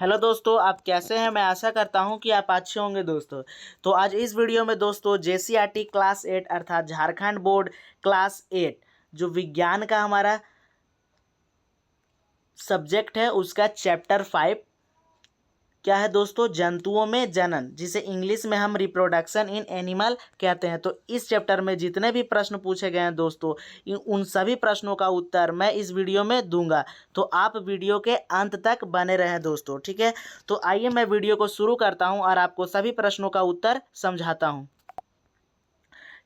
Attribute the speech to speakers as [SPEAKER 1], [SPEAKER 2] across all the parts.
[SPEAKER 1] Hello दोस्तों, आप कैसे हैं। मैं आशा करता हूं कि आप अच्छे होंगे दोस्तों। तो आज इस वीडियो में दोस्तों जेसीईआरटी क्लास 8 अर्थात झारखंड बोर्ड क्लास 8 जो विज्ञान का हमारा सब्जेक्ट है उसका चैप्टर 5 क्या है दोस्तों, जंतुओं में जनन, जिसे इंग्लिश में हम रिप्रोडक्शन इन एनिमल कहते हैं। तो इस चैप्टर में जितने भी प्रश्न पूछे गए हैं दोस्तों, उन सभी प्रश्नों का उत्तर मैं इस वीडियो में दूंगा। तो आप वीडियो के अंत तक बने रहें दोस्तों, ठीक है। तो आइए मैं वीडियो को शुरू करता हूं और आपको सभी प्रश्नों का उत्तर समझाता हूं।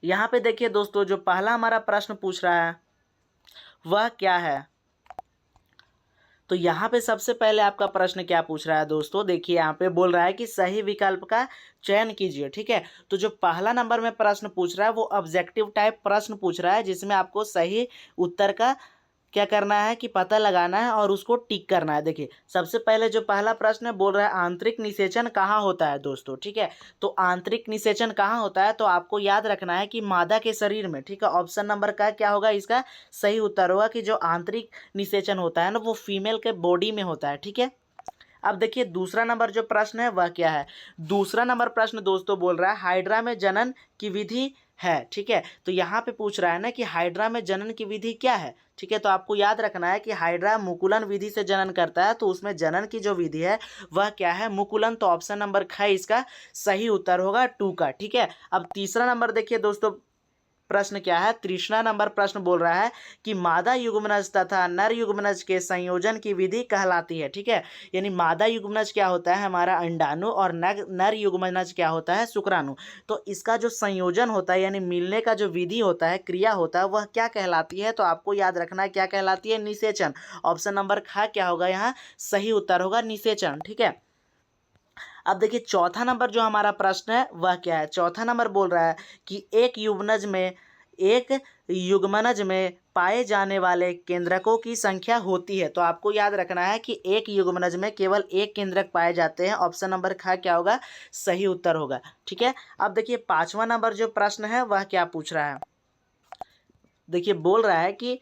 [SPEAKER 1] यहाँ पे देखिए दोस्तों, जो पहला हमारा प्रश्न पूछ रहा है वह क्या है। तो यहाँ पे सबसे पहले आपका प्रश्न क्या पूछ रहा है दोस्तों, देखिए यहाँ पे बोल रहा है कि सही विकल्प का चयन कीजिए, ठीक है। तो जो पहला नंबर में प्रश्न पूछ रहा है वो ऑब्जेक्टिव टाइप प्रश्न पूछ रहा है, जिसमें आपको सही उत्तर का क्या करना है कि पता लगाना है और उसको टिक करना है। देखिए सबसे पहले जो पहला प्रश्न है बोल रहा है आंतरिक निषेचन कहाँ होता है दोस्तों, ठीक है। तो आंतरिक निषेचन कहाँ होता है, तो आपको याद रखना है कि मादा के शरीर में, ठीक है। ऑप्शन नंबर का क्या होगा, इसका सही उत्तर होगा कि जो आंतरिक निषेचन होता है ना वो फीमेल के बॉडी में होता है, ठीक है। अब देखिए दूसरा नंबर जो प्रश्न है वह क्या है। दूसरा नंबर प्रश्न दोस्तों बोल रहा है हाइड्रा में जनन की विधि है, ठीक है। तो यहाँ पे पूछ रहा है ना कि हाइड्रा में जनन की विधि क्या है, ठीक है। तो आपको याद रखना है कि हाइड्रा मुकुलन विधि से जनन करता है, तो उसमें जनन की जो विधि है वह क्या है, मुकुलन। तो ऑप्शन नंबर ख इसका सही उत्तर होगा 2 का, ठीक है। अब तीसरा नंबर देखिए दोस्तों, प्रश्न क्या है, तीसरा नंबर प्रश्न बोल रहा है कि मादा युग्मनज तथा नर युग्मनज के संयोजन की विधि कहलाती है, ठीक है। यानी मादा युग्मनज क्या होता है, हमारा अंडाणु, और नर युग्मनज क्या होता है, शुक्राणु। तो इसका जो संयोजन होता है यानी मिलने का जो विधि होता है, क्रिया होता है, वह क्या कहलाती है। तो आपको याद रखना है क्या कहलाती है, निषेचन। ऑप्शन नंबर ख क्या होगा, यहाँ सही उत्तर होगा निषेचन, ठीक है। अब देखिए चौथा नंबर जो हमारा प्रश्न है वह क्या है। चौथा नंबर बोल रहा है कि एक युग्मनज में पाए जाने वाले केंद्रकों की संख्या होती है। तो आपको याद रखना है कि एक युग्मनज में केवल एक केंद्रक पाए जाते हैं। ऑप्शन नंबर ख क्या होगा, सही उत्तर होगा, ठीक है। अब देखिए पांचवा नंबर जो प्रश्न है वह क्या पूछ रहा है। देखिए बोल रहा है कि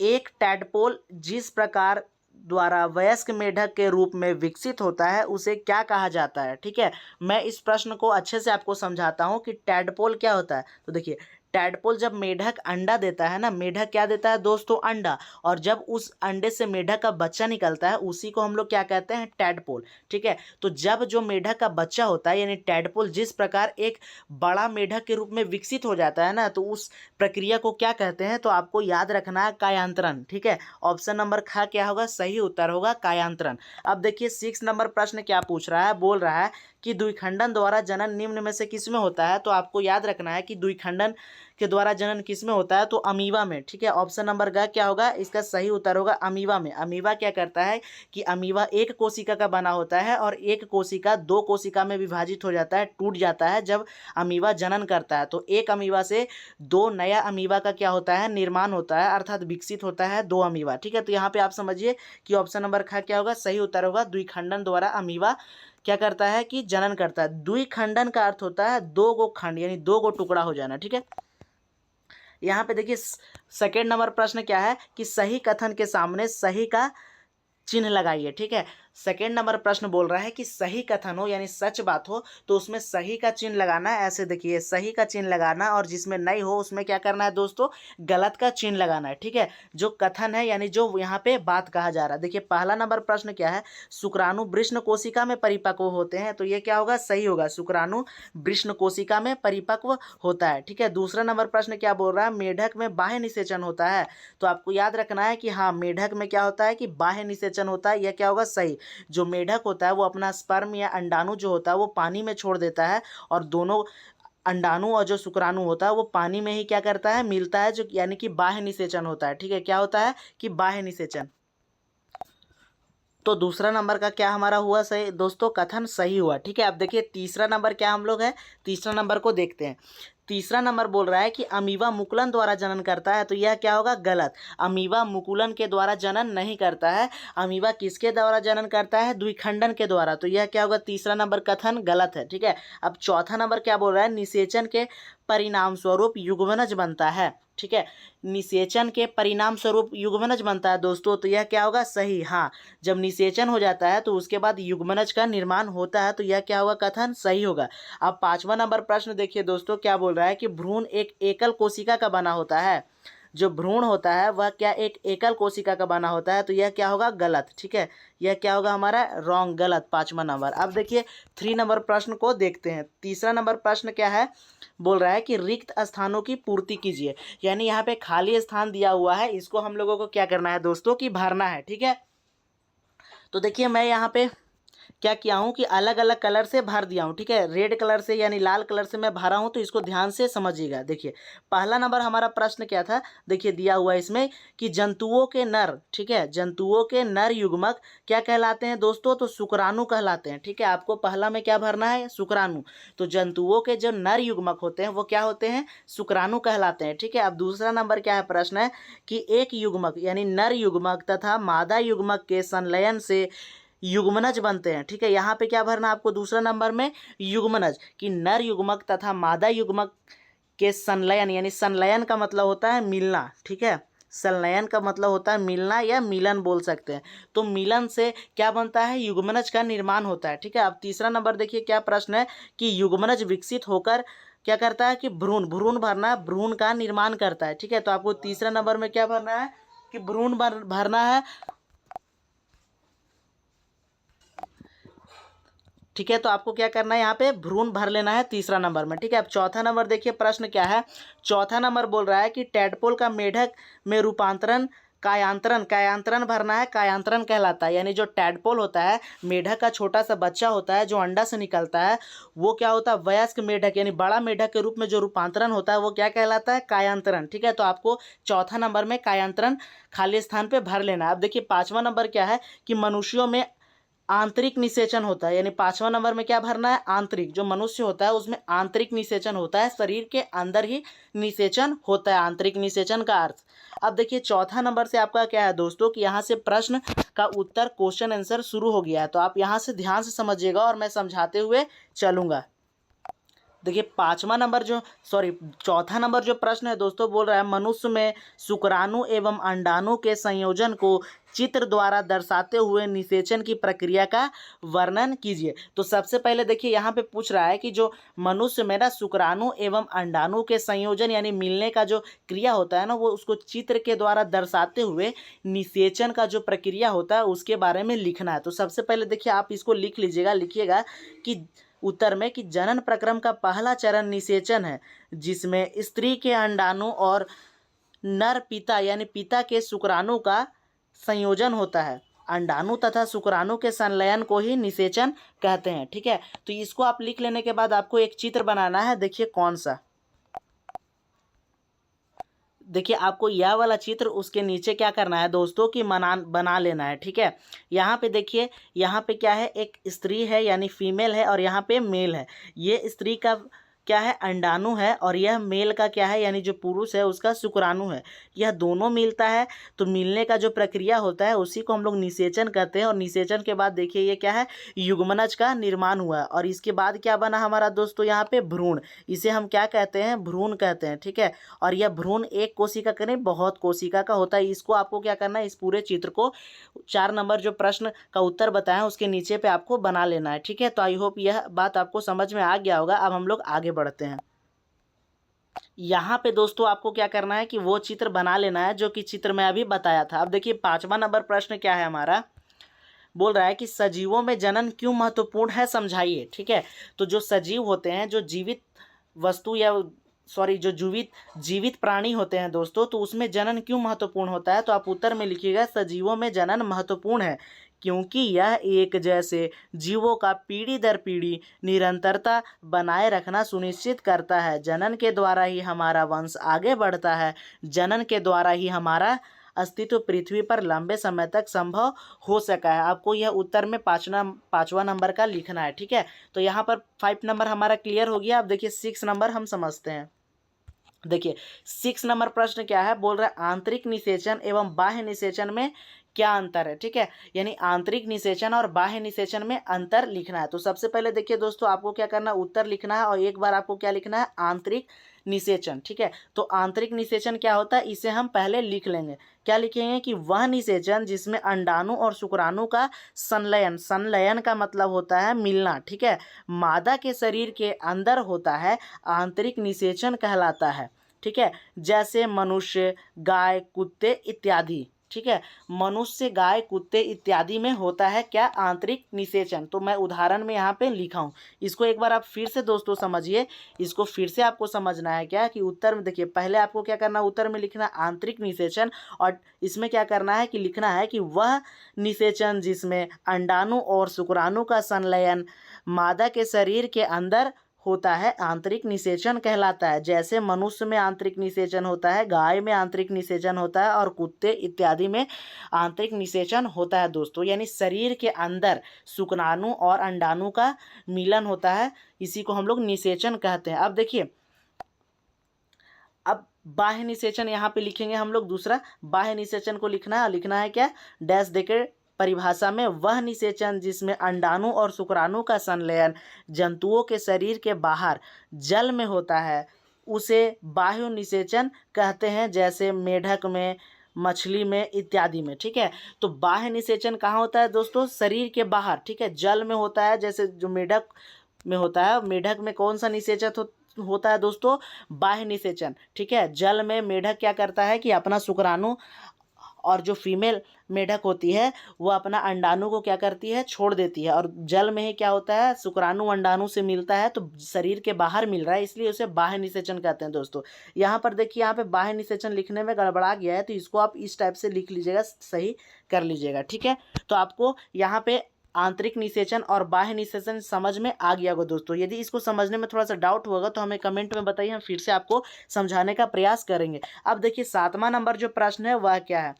[SPEAKER 1] एक टैडपोल जिस प्रकार द्वारा वयस्क मेढक के रूप में विकसित होता है उसे क्या कहा जाता है, ठीक है। मैं इस प्रश्न को अच्छे से आपको समझाता हूं कि टैडपोल क्या होता है। तो देखिए टैडपोल जब मेढक अंडा देता है ना, मेढक क्या देता है दोस्तों, अंडा, और जब उस अंडे से मेढक का बच्चा निकलता है उसी को हम लोग क्या कहते हैं, टैडपोल, ठीक है। तो जब जो मेढक का बच्चा होता है यानी टैडपोल जिस प्रकार एक बड़ा मेढक के रूप में विकसित हो जाता है ना, तो उस प्रक्रिया को क्या कहते हैं। तो आपको याद रखना है कायांतरण, ठीक है। ऑप्शन नंबर ख क्या होगा, सही उत्तर होगा कायांतरण। अब देखिए 6 नंबर प्रश्न क्या पूछ रहा है, बोल रहा है कि द्विखंडन द्वारा जनन निम्न में से किसमें होता है। तो आपको याद रखना है कि द्विखंडन के द्वारा जनन किसमें होता है, तो अमीबा में, ठीक है। ऑप्शन नंबर ग क्या होगा, इसका सही उत्तर होगा अमीबा में। अमीबा क्या करता है कि अमीबा एक कोशिका का बना होता है और एक कोशिका दो कोशिका में विभाजित हो जाता है, टूट जाता है जब अमीबा जनन करता है। तो एक अमीबा से दो नया अमीबा का क्या होता है, निर्माण होता है, अर्थात विकसित होता है दो अमीबा, ठीक है। तो यहाँ पे आप समझिए कि ऑप्शन नंबर ख क्या होगा, सही उत्तर होगा द्विखंडन द्वारा अमीबा क्या करता है कि जनन करता है। द्विखंडन का अर्थ होता है दो गो खंड यानी दो गो टुकड़ा हो जाना, ठीक है। यहाँ पे देखिए सेकेंड नंबर प्रश्न क्या है कि सही कथन के सामने सही का चिन्ह लगाइए, ठीक है। सेकेंड नंबर प्रश्न बोल रहा है कि सही कथन हो यानी सच बात हो तो उसमें सही का चिन्ह लगाना है। ऐसे देखिए सही का चिन्ह लगाना, और जिसमें नहीं हो उसमें क्या करना है दोस्तों, गलत का चिन्ह लगाना है, ठीक है। जो कथन है यानी जो यहाँ पे बात कहा जा रहा है। देखिए पहला नंबर प्रश्न क्या है, शुक्राणु वृषण कोशिका में परिपक्व होते हैं। तो ये क्या होगा, सही होगा, शुक्राणु वृषण कोशिका में परिपक्व होता है, ठीक है। दूसरा नंबर प्रश्न क्या बोल रहा है, मेढक में बाह्य निषेचन होता है। तो आपको याद रखना है कि हाँ मेढक में क्या होता है कि बाह्य निषेचन होता है। यह क्या होगा, सही। जो मेढक होता है वो अपना स्पर्म या अंडाणु जो होता है वो पानी में छोड़ देता है, और दोनों अंडाणु और जो शुक्राणु होता है वो पानी में ही क्या करता है, मिलता है, जो यानी कि बाह्य निषेचन होता है, ठीक है। क्या होता है कि बाह्य निषेचन। तो दूसरा नंबर का क्या हमारा हुआ सही दोस्तों, कथन सही हुआ, ठीक है। अब देखिए तीसरा नंबर क्या हम लोग है, तीसरा नंबर को देखते हैं। तीसरा नंबर बोल रहा है कि अमीबा मुकुलन द्वारा जनन करता है। तो यह क्या होगा, गलत। अमीबा मुकुलन के द्वारा जनन नहीं करता है। अमीबा किसके द्वारा जनन करता है, द्विखंडन के द्वारा। तो यह क्या होगा, तीसरा नंबर कथन गलत है, ठीक है। अब चौथा नंबर क्या बोल रहा है, निषेचन के परिणाम स्वरूप युग्मनज बनता है। ठीक है, निषेचन के परिणाम स्वरूप युग्मनज बनता है दोस्तों, तो यह क्या होगा, सही। हाँ, जब निषेचन हो जाता है तो उसके बाद युग्मनज का निर्माण होता है, तो यह क्या होगा, कथन सही होगा। अब 5वां नंबर प्रश्न देखिए दोस्तों, क्या बोल रहा है कि भ्रूण एक एकल कोशिका का बना होता है। जो भ्रूण होता है वह क्या एक एकल कोशिका का बना होता है, तो यह क्या होगा, गलत। ठीक है, यह क्या होगा हमारा, रॉन्ग, गलत, 5वां नंबर। अब देखिए 3 नंबर प्रश्न को देखते हैं। तीसरा नंबर प्रश्न क्या है, बोल रहा है कि रिक्त स्थानों की पूर्ति कीजिए। यानी यहाँ पे खाली स्थान दिया हुआ है, इसको हम लोगों को क्या करना है दोस्तों, कि भरना है। ठीक है, तो देखिए मैं यहाँ पे क्या किया हूँ कि अलग अलग कलर से भर दिया हूँ। ठीक है, रेड कलर से यानी लाल कलर से मैं भरा हूँ, तो इसको ध्यान से समझिएगा। देखिए पहला नंबर हमारा प्रश्न क्या था, देखिए दिया हुआ है इसमें कि जंतुओं के नर, ठीक है, जंतुओं के नर युग्मक क्या कहलाते हैं दोस्तों, तो शुक्राणु कहलाते हैं। ठीक है, आपको पहला में क्या भरना है, शुक्राणु। तो जंतुओं के जो नर युग्मक होते हैं वो क्या होते हैं, शुक्राणु कहलाते हैं। ठीक है, अब दूसरा नंबर क्या है, प्रश्न है कि एक युग्मक यानी नर युग्मक तथा मादा युग्मक के संलयन से युग्मनज बनते हैं। ठीक है, यहाँ पे क्या भरना आपको, दूसरा नंबर में युग्मनज, कि नर युग्मक तथा मादा युग्मक के संलयन, यानी संलयन का मतलब होता है मिलना। ठीक है, संलयन का मतलब होता है मिलना या मिलन बोल सकते हैं। तो मिलन से क्या बनता है, युग्मनज का निर्माण होता है। ठीक है, अब तीसरा नंबर देखिए क्या प्रश्न है कि युग्मनज विकसित होकर क्या करता है कि भ्रूण, भ्रूण भरना है, भ्रूण का निर्माण करता है। ठीक है, तो आपको तीसरा नंबर में क्या भरना है कि भ्रूण भरना है। ठीक है, तो आपको क्या करना है, यहाँ पे भ्रूण भर लेना है तीसरा नंबर में। ठीक है, अब चौथा नंबर देखिए प्रश्न क्या है। चौथा नंबर बोल रहा है कि टैडपोल का मेढक में रूपांतरण कायांतरण, कायांतरण भरना है, कायांतरण कहलाता है। यानी जो टैडपोल होता है, मेढक का छोटा सा बच्चा होता है जो अंडा से निकलता है, वो क्या होता है, वयस्क मेढक यानी बड़ा मेढक के रूप में जो रूपांतरण होता है वो क्या कहलाता है, कायांतरण। ठीक है, तो आपको चौथा नंबर में कायांतरण खाली स्थान पे भर लेना है। अब देखिए 5वां नंबर क्या है कि मनुष्यों में आंतरिक निषेचन होता है। यानी 5वां नंबर में क्या भरना है, आंतरिक, जो मनुष्य होता है उसमें आंतरिक निषेचन होता है, शरीर के अंदर ही निषेचन होता है, आंतरिक निषेचन का अर्थ। अब देखिए चौथा नंबर से आपका क्या है दोस्तों कि यहाँ से प्रश्न का उत्तर, क्वेश्चन आंसर शुरू हो गया है, तो आप यहाँ से ध्यान से समझिएगा और मैं समझाते हुए चलूँगा। देखिए 5वां नंबर जो, सॉरी, चौथा नंबर जो प्रश्न है दोस्तों, बोल रहा है मनुष्य में शुक्राणु एवं अंडाणु के संयोजन को चित्र द्वारा दर्शाते हुए निषेचन की प्रक्रिया का वर्णन कीजिए। तो सबसे पहले देखिए यहाँ पे पूछ रहा है कि जो मनुष्य में ना शुक्राणु एवं अंडाणु के संयोजन यानी मिलने का जो क्रिया होता है ना, वो उसको चित्र के द्वारा दर्शाते हुए निषेचन का जो प्रक्रिया होता है उसके बारे में लिखना है। तो सबसे पहले देखिए आप इसको लिख लीजिएगा, लिखिएगा कि उत्तर में कि जनन प्रक्रम का पहला चरण निषेचन है, जिसमें स्त्री के अंडाणु और नर पिता यानी पिता के शुक्राणु का संयोजन होता है। अंडाणु तथा शुक्राणु के संलयन को ही निषेचन कहते हैं। ठीक है, तो इसको आप लिख लेने के बाद आपको एक चित्र बनाना है। देखिए कौन सा, देखिए आपको यह वाला चित्र, उसके नीचे क्या करना है दोस्तों कि बना लेना है। ठीक है, यहाँ पे देखिए, यहाँ पे क्या है, एक स्त्री है यानी फीमेल है और यहाँ पे मेल है। ये स्त्री का क्या है, अंडाणु है, और यह मेल का क्या है, यानी जो पुरुष है उसका शुक्राणु है। यह दोनों मिलता है, तो मिलने का जो प्रक्रिया होता है उसी को हम लोग निषेचन कहते हैं। और निषेचन के बाद देखिए ये क्या है, युग्मनज का निर्माण हुआ है, और इसके बाद क्या बना हमारा दोस्तों, यहाँ पे भ्रूण। इसे हम क्या कहते हैं, भ्रूण कहते हैं। ठीक है, और यह भ्रूण एक कोशिका का नहीं, बहुत कोशिका का होता है। इसको आपको क्या करना है, इस पूरे चित्र को 4 नंबर जो प्रश्न का उत्तर बताया उसके नीचे पे आपको बना लेना है। ठीक है, तो आई होप यह बात आपको समझ में आ गया होगा। अब हम लोग आगे बढ़ते हैं। यहाँ पे दोस्तों आपको क्या करना है कि वो चित्र बना लेना है जो कि चित्र में अभी बताया था। अब देखिए 5वां नंबर प्रश्न क्या है हमारा, बोल रहा है कि सजीवों में जनन क्यों महत्वपूर्ण है, समझाइए। ठीक है, तो जो सजीव होते हैं, जो जीवित वस्तु या सॉरी जो जीवित प्राणी होते हैं दोस्तों, तो उसमें जनन क्यों महत्वपूर्ण होता है, तो आप उत्तर में लिखिएगा सजीवों में जनन महत्वपूर्ण है क्योंकि यह एक जैसे जीवों का पीढ़ी दर पीढ़ी निरंतरता बनाए रखना सुनिश्चित करता है। जनन के द्वारा ही हमारा वंश आगे बढ़ता है, जनन के द्वारा ही हमारा अस्तित्व पृथ्वी पर लंबे समय तक संभव हो सका है। आपको यह उत्तर में पाँचवा नंबर का लिखना है। ठीक है, तो यहाँ पर 5 नंबर हमारा क्लियर हो गया। अब देखिए 6 नंबर हम समझते हैं। देखिए 6 नंबर प्रश्न क्या है, बोल रहा है आंतरिक निषेचन एवं बाह्य निषेचन में क्या अंतर है। ठीक है, यानी आंतरिक निषेचन और बाह्य निषेचन में अंतर लिखना है। तो सबसे पहले देखिए दोस्तों, आपको क्या करना है, उत्तर लिखना है, और एक बार आपको क्या लिखना है, आंतरिक निषेचन। ठीक है, तो आंतरिक निषेचन क्या होता है, इसे हम पहले लिख लेंगे। क्या लिखेंगे कि वह निषेचन जिसमें अंडाणु और शुक्राणु का संलयन, संलयन का मतलब होता है मिलना, ठीक है, मादा के शरीर के अंदर होता है, आंतरिक निषेचन कहलाता है। ठीक है, जैसे मनुष्य, गाय, कुत्ते इत्यादि। ठीक है, मनुष्य, गाय, कुत्ते इत्यादि में होता है क्या, आंतरिक निषेचन। तो मैं उदाहरण में यहाँ पे लिखा हूँ, इसको एक बार आप फिर से दोस्तों समझिए। इसको फिर से आपको समझना है क्या कि उत्तर में देखिए, पहले आपको क्या करना है, उत्तर में लिखना आंतरिक निषेचन, और इसमें क्या करना है कि लिखना है कि वह निषेचन जिसमें अंडाणु और शुक्राणु का संलयन मादा के शरीर के अंदर होता है, आंतरिक निषेचन कहलाता है। जैसे मनुष्य में आंतरिक निषेचन होता है, गाय में आंतरिक निषेचन होता है, और कुत्ते इत्यादि में आंतरिक निषेचन होता है दोस्तों। यानी शरीर के अंदर शुक्राणु और अंडाणु का मिलन होता है, इसी को हम लोग निषेचन कहते हैं। अब देखिए, अब बाह्य निषेचन यहाँ पे लिखेंगे हम लोग। दूसरा बाह्य निषेचन को लिखना है, लिखना है क्या, डैश देकर परिभाषा में, वह निषेचन जिसमें अंडाणु और शुक्राणु का संलयन जंतुओं के शरीर के बाहर जल में होता है, उसे बाह्य निषेचन कहते हैं। जैसे मेढक में, मछली में इत्यादि में। ठीक है, तो बाह्य निषेचन कहाँ होता है दोस्तों, शरीर के बाहर। ठीक है, जल में होता है, जैसे जो मेढक में होता है। मेढक में कौन सा निषेचन होता है दोस्तों, बाह्य निषेचन। ठीक है, जल में मेढक क्या करता है कि अपना शुक्राणु, और जो फीमेल मेढक होती है वो अपना अंडाणु को क्या करती है, छोड़ देती है। और जल में ही क्या होता है, शुक्राणु अंडाणु से मिलता है, तो शरीर के बाहर मिल रहा है, इसलिए उसे बाह्य निषेचन कहते हैं दोस्तों। यहाँ पर देखिए, यहाँ पे बाह्य निषेचन लिखने में गड़बड़ा गया है, तो इसको आप इस टाइप से लिख लीजिएगा, सही कर लीजिएगा। ठीक है, तो आपको यहाँ पे आंतरिक निषेचन और बाह्य निषेचन समझ में आ गया होगा दोस्तों। यदि इसको समझने में थोड़ा सा डाउट होगा तो हमें कमेंट में बताइए, हम फिर से आपको समझाने का प्रयास करेंगे। अब देखिए, 7वां नंबर जो प्रश्न है वह क्या है,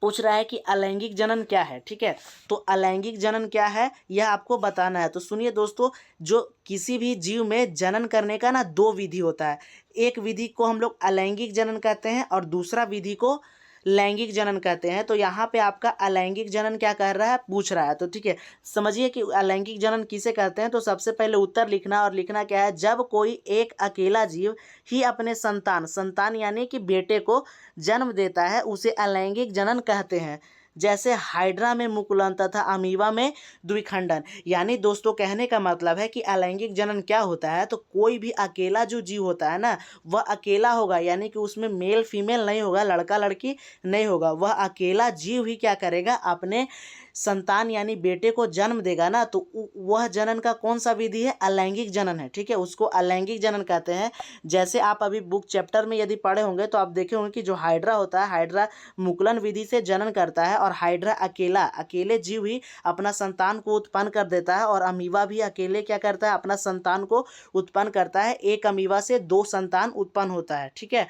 [SPEAKER 1] पूछ रहा है कि अलैंगिक जनन क्या है। ठीक है, तो अलैंगिक जनन क्या है यह आपको बताना है। तो सुनिए दोस्तों, जो किसी भी जीव में जनन करने का ना 2 विधि होता है। एक विधि को हम लोग अलैंगिक जनन कहते हैं, और दूसरा विधि को लैंगिक जनन कहते हैं। तो यहाँ पे आपका अलैंगिक जनन क्या कर रहा है, पूछ रहा है। तो ठीक है, समझिए कि अलैंगिक जनन किसे कहते हैं। तो सबसे पहले उत्तर लिखना, और लिखना क्या है, जब कोई एक अकेला जीव ही अपने संतान, संतान यानी कि बेटे को जन्म देता है, उसे अलैंगिक जनन कहते हैं। जैसे हाइड्रा में मुकुलन तथा अमीबा में द्विखंडन। यानी दोस्तों कहने का मतलब है कि अलैंगिक जनन क्या होता है, तो कोई भी अकेला जो जीव होता है ना, वह अकेला होगा, यानी कि उसमें मेल फीमेल नहीं होगा, लड़का लड़की नहीं होगा। वह अकेला जीव ही क्या करेगा, अपने संतान यानी बेटे को जन्म देगा ना, तो वह जनन का कौन सा विधि है, अलैंगिक जनन है। ठीक है, उसको अलैंगिक जनन कहते हैं। जैसे आप अभी बुक चैप्टर में यदि पढ़े होंगे तो आप देखे होंगे कि जो हाइड्रा होता है, हाइड्रा मुकुलन विधि से जनन करता है, और हाइड्रा अकेले जीव ही अपना संतान को उत्पन्न कर देता है, और अमीबा भी अकेले क्या करता है, अपना संतान को उत्पन्न करता है। एक अमीबा से 2 संतान उत्पन्न होता है। ठीक है,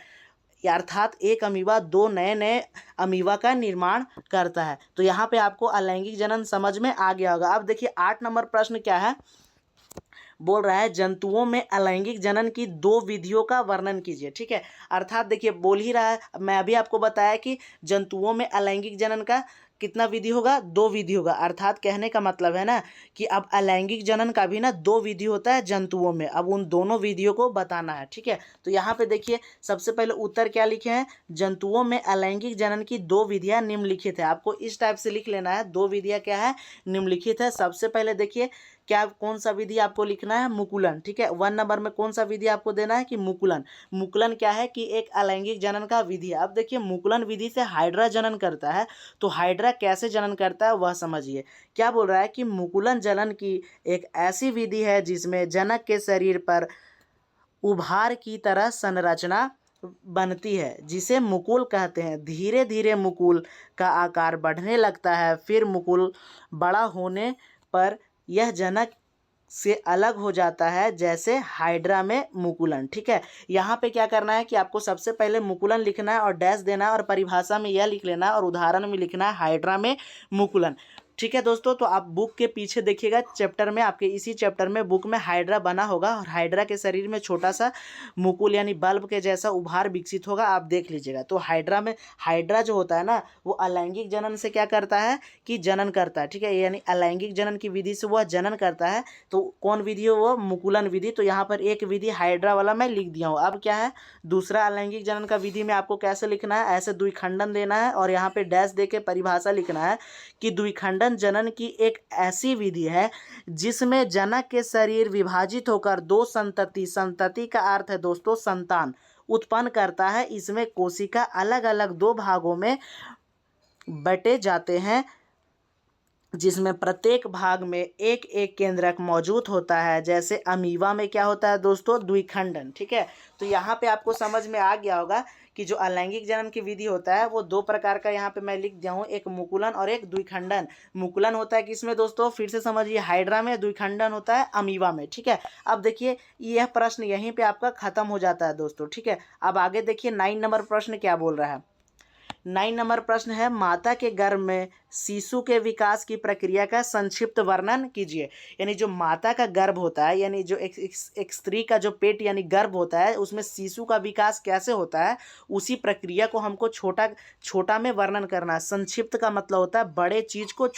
[SPEAKER 1] अर्थात एक अमीबा 2 नए नए अमीबा का निर्माण करता है। तो यहाँ पे आपको अलैंगिक जनन समझ में आ गया होगा। अब देखिए 8 नंबर प्रश्न क्या है, बोल रहा है जंतुओं में अलैंगिक जनन की 2 विधियों का वर्णन कीजिए। ठीक है, अर्थात देखिए बोल ही रहा है, मैं अभी आपको बताया कि जंतुओं में अलैंगिक जनन का कितना विधि होगा, 2 विधि होगा। अर्थात कहने का मतलब है ना कि अब अलैंगिक जनन का भी ना 2 विधि होता है जंतुओं में। अब उन दोनों विधियों को बताना है। ठीक है, तो यहाँ पे देखिए सबसे पहले उत्तर क्या लिखे हैं, जंतुओं में अलैंगिक जनन की 2 विधियाँ निम्नलिखित है। आपको इस टाइप से लिख लेना है, 2 विधियाँ क्या है, निम्नलिखित है। सबसे पहले देखिए क्या, कौन सा विधि आपको लिखना है, मुकुलन। ठीक है, 1 नंबर में कौन सा विधि आपको देना है कि मुकुलन। मुकुलन क्या है कि एक अलैंगिक जनन का विधि है। अब देखिए मुकुलन विधि से हाइड्रा जनन करता है, तो हाइड्रा कैसे जनन करता है वह समझिए। क्या बोल रहा है कि मुकुलन जनन की एक ऐसी विधि है जिसमें जनक के शरीर पर उभार की तरह संरचना बनती है, जिसे मुकुल कहते हैं। धीरे धीरे मुकुल का आकार बढ़ने लगता है, फिर मुकुल बड़ा होने पर यह जनक से अलग हो जाता है, जैसे हाइड्रा में मुकुलन। ठीक है, यहाँ पे क्या करना है कि आपको सबसे पहले मुकुलन लिखना है और डैश देना है, और परिभाषा में यह लिख लेना है, और उदाहरण में लिखना है हाइड्रा में मुकुलन। ठीक है दोस्तों, तो आप बुक के पीछे देखिएगा, चैप्टर में आपके इसी चैप्टर में बुक में हाइड्रा बना होगा और हाइड्रा के शरीर में छोटा सा मुकुल यानी बल्ब के जैसा उभार विकसित होगा, आप देख लीजिएगा। तो हाइड्रा जो होता है ना, वो अलैंगिक जनन से क्या करता है कि जनन करता है, ठीक है, यानी अलैंगिक जनन की विधि से वह जनन करता है। तो कौन विधि है वो? मुकुलन विधि। तो यहाँ पर एक विधि हाइड्रा वाला मैं लिख दिया हूँ। अब क्या है दूसरा अलैंगिक जनन का विधि में आपको कैसे लिखना है, ऐसे द्विखंडन देना है और यहाँ पे डैश दे के परिभाषा लिखना है कि द्विखंडन जनन की एक ऐसी विधि है जिसमें जनक के शरीर विभाजित होकर दो संतति का अर्थ है दोस्तों संतान उत्पन्न करता है। इसमें कोशिका अलग अलग दो भागों में बटे जाते हैं, जिसमें प्रत्येक भाग में एक एक केंद्रक मौजूद होता है। जैसे अमीबा में क्या होता है दोस्तों? द्विखंडन। ठीक है, तो यहाँ पे आपको समझ में आ गया होगा कि जो अलैंगिक जनन की विधि होता है वो दो प्रकार का यहाँ पे मैं लिख दिया हूँ, एक मुकुलन और एक द्विखंडन। मुकुलन होता है किसमें दोस्तों? फिर से समझिए, हाइड्रा में। द्विखंडन होता है अमीबा में। ठीक है, अब देखिए यह प्रश्न यहीं पे आपका खत्म हो जाता है दोस्तों। ठीक है, अब आगे देखिए 9 नंबर प्रश्न क्या बोल रहा है। 9 नंबर प्रश्न है, माता के गर्भ में शिशु के विकास की प्रक्रिया का संक्षिप्त वर्णन कीजिए। यानी जो माता का गर्भ होता है, यानी जो एक स्त्री का जो पेट यानी गर्भ होता है, उसमें शिशु का विकास कैसे होता है, उसी प्रक्रिया को हमको छोटा में वर्णन करना है। संक्षिप्त का मतलब होता है बड़े चीज को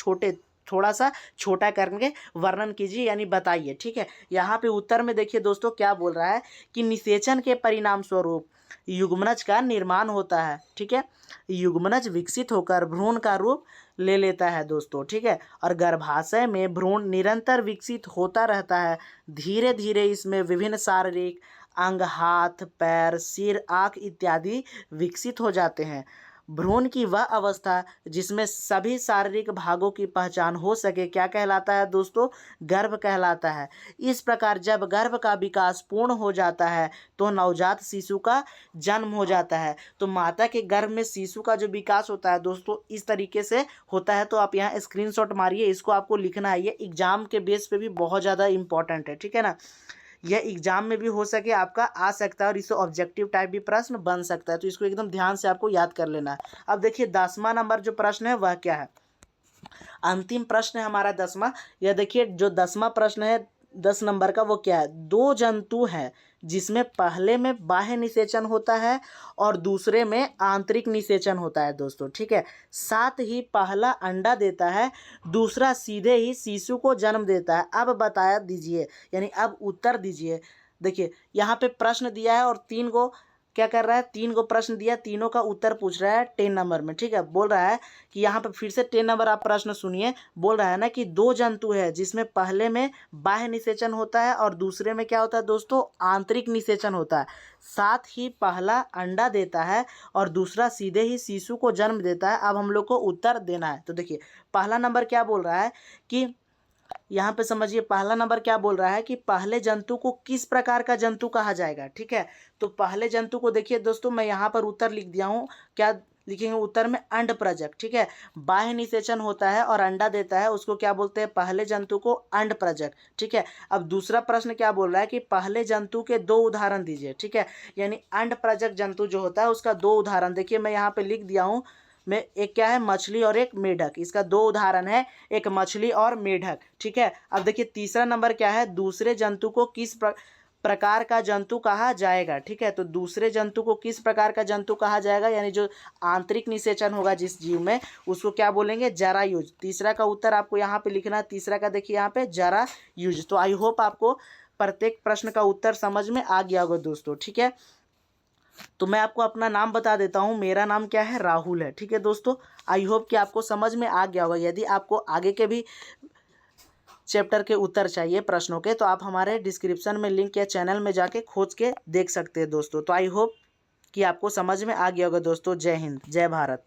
[SPEAKER 1] थोड़ा सा छोटा करके वर्णन कीजिए यानी बताइए। ठीक है, यहाँ पे उत्तर में देखिए दोस्तों क्या बोल रहा है कि निषेचन के परिणाम स्वरूप युग्मनज का निर्माण होता है। ठीक है, युग्मनज विकसित होकर भ्रूण का रूप ले लेता है दोस्तों। ठीक है, और गर्भाशय में भ्रूण निरंतर विकसित होता रहता है। धीरे धीरे इसमें विभिन्न शारीरिक अंग, हाथ, पैर, सिर, आँख इत्यादि विकसित हो जाते हैं। भ्रूण की वह अवस्था जिसमें सभी शारीरिक भागों की पहचान हो सके क्या कहलाता है दोस्तों? गर्भ कहलाता है। इस प्रकार जब गर्भ का विकास पूर्ण हो जाता है तो नवजात शिशु का जन्म हो जाता है। तो माता के गर्भ में शिशु का जो विकास होता है दोस्तों इस तरीके से होता है। तो आप यहाँ स्क्रीनशॉट मारिए, इसको आपको लिखना है। ये एग्जाम के बेस पे भी बहुत ज़्यादा इंपॉर्टेंट है। ठीक है ना, यह एग्जाम में भी हो सके आपका आ सकता है और इससे ऑब्जेक्टिव टाइप भी प्रश्न बन सकता है। तो इसको एकदम ध्यान से आपको याद कर लेना है। अब देखिए 10वां नंबर जो प्रश्न है वह क्या है, अंतिम प्रश्न है हमारा 10वां। यह देखिए जो 10वां प्रश्न है 10 नंबर का, वो क्या है? दो जंतु हैं जिसमें पहले में बाह्य निषेचन होता है और दूसरे में आंतरिक निषेचन होता है दोस्तों। ठीक है, साथ ही पहला अंडा देता है, दूसरा सीधे ही शिशु को जन्म देता है। अब बता दीजिए, यानी अब उत्तर दीजिए। देखिए यहाँ पे प्रश्न दिया है और 3 को क्या कर रहा है, 3 को प्रश्न दिया, तीनों का उत्तर पूछ रहा है 10 नंबर में। ठीक है, बोल रहा है कि यहाँ पर फिर से 10 नंबर आप प्रश्न सुनिए। बोल रहा है ना कि दो जंतु है जिसमें पहले में बाह्य निषेचन होता है और दूसरे में क्या होता है दोस्तों? आंतरिक निषेचन होता है। साथ ही पहला अंडा देता है और दूसरा सीधे ही शिशु को जन्म देता है। अब हम लोग को उत्तर देना है। तो देखिए पहला नंबर क्या बोल रहा है कि यहाँ पे समझिए, पहला नंबर क्या बोल रहा है कि पहले जंतु को किस प्रकार का जंतु कहा जाएगा। ठीक है, तो पहले जंतु को देखिए दोस्तों, मैं यहाँ पर उत्तर लिख दिया हूँ। क्या लिखेंगे उत्तर में? अंड प्रजक। ठीक है, बाह्य निषेचन होता है और अंडा देता है, उसको क्या बोलते हैं? पहले जंतु को अंड प्रजक। ठीक है, अब दूसरा प्रश्न क्या बोल रहा है कि पहले जंतु के 2 उदाहरण दीजिए। ठीक है, यानी अंड प्रजक जंतु जो होता है उसका 2 उदाहरण देखिए मैं यहाँ पे लिख दिया हूँ। में एक क्या है? मछली और एक मेढक। इसका 2 उदाहरण है, एक मछली और मेढक। ठीक है, अब देखिए तीसरा नंबर क्या है? दूसरे जंतु को किस प्रकार का जंतु कहा जाएगा। ठीक है, तो दूसरे जंतु को किस प्रकार का जंतु कहा जाएगा, यानी जो आंतरिक निषेचन होगा जिस जीव में उसको क्या बोलेंगे? जरायुज। तीसरा का उत्तर आपको यहाँ पे लिखना है। तीसरा का देखिए यहाँ पे जरायुज। तो आई होप आपको प्रत्येक प्रश्न का उत्तर समझ में आ गया होगा दोस्तों। ठीक है, तो मैं आपको अपना नाम बता देता हूँ। मेरा नाम क्या है? राहुल है। ठीक है दोस्तों, आई होप कि आपको समझ में आ गया होगा। यदि आपको आगे के भी चैप्टर के उत्तर चाहिए प्रश्नों के, तो आप हमारे डिस्क्रिप्शन में लिंक या चैनल में जाके खोज के देख सकते हैं दोस्तों। तो आई होप कि आपको समझ में आ गया होगा दोस्तों। जय हिंद, जय भारत।